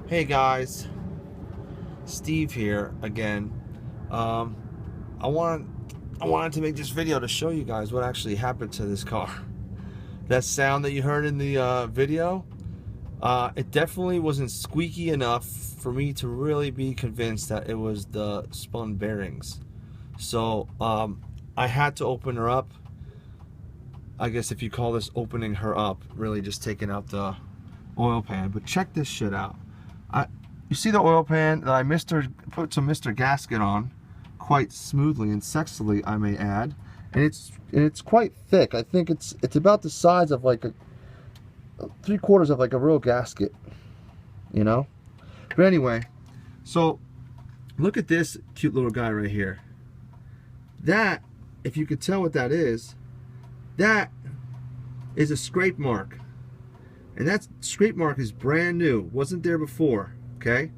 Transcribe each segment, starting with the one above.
Hey guys, Steve here again. Um, I want I wanted to make this video to show you guys what actually happened to this car. That sound that you heard in the video, it definitely wasn't squeaky enough for me to really be convinced that it was the spun bearings. So I had to open her up. I guess if you call this opening her up, really just taking out the oil pan. But check this shit out. You see the oil pan that I put some Mr. Gasket on quite smoothly and sexily, I may add, and it's quite thick. I think it's about the size of like a 3/4 of like a real gasket, you know. But anyway, so look at this cute little guy right here. That, if you could tell what that is a scrape mark. And that scrape mark is brand new, wasn't there before, okay?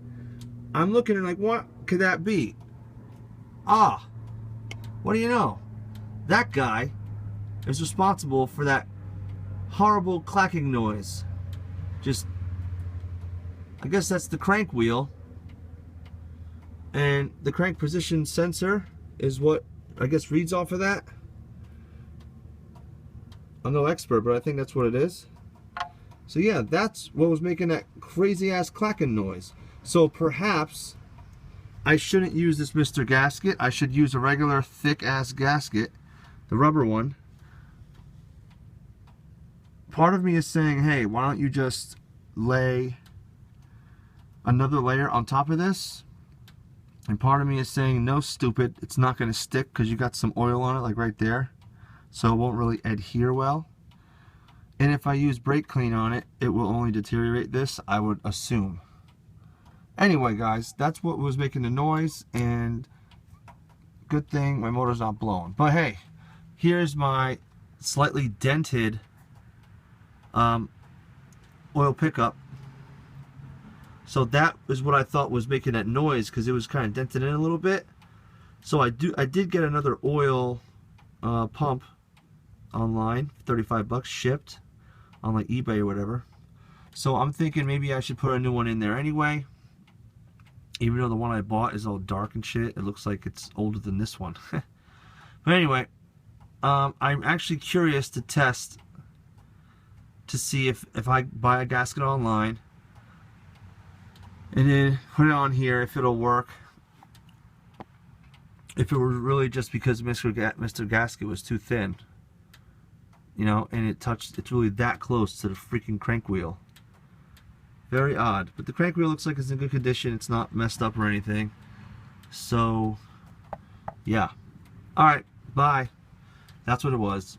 I'm looking at like, what could that be? Ah, what do you know? That guy is responsible for that horrible clacking noise. I guess that's the crank wheel. And the crank position sensor is what I guess reads off of that. I'm no expert, but I think that's what it is. So yeah, that's what was making that crazy ass clacking noise. So perhaps I shouldn't use this Mr. Gasket. I should use a regular thick ass gasket, the rubber one. Part of me is saying, hey, why don't you just lay another layer on top of this? And part of me is saying, no, stupid, it's not going to stick because you got some oil on it, like right there. So it won't really adhere well. And if I use brake clean on it, it will only deteriorate this, I would assume. Anyway, guys, that's what was making the noise, and good thing my motor's not blown. But hey, here's my slightly dented oil pickup. So that is what I thought was making that noise, because it was kind of dented in a little bit. So I did get another oil pump online, 35 bucks shipped on like eBay or whatever. So I'm thinking maybe I should put a new one in there anyway. Even though the one I bought is all dark and shit, it looks like it's older than this one. But anyway, I'm actually curious to test to see if I buy a gasket online and then put it on here, if it'll work. If it were really just because Mr. Gasket was too thin, you know, and it's really that close to the freaking crank wheel. Very odd, but the crank wheel looks like it's in good condition. It's not messed up or anything. So, yeah. Alright, bye. That's what it was.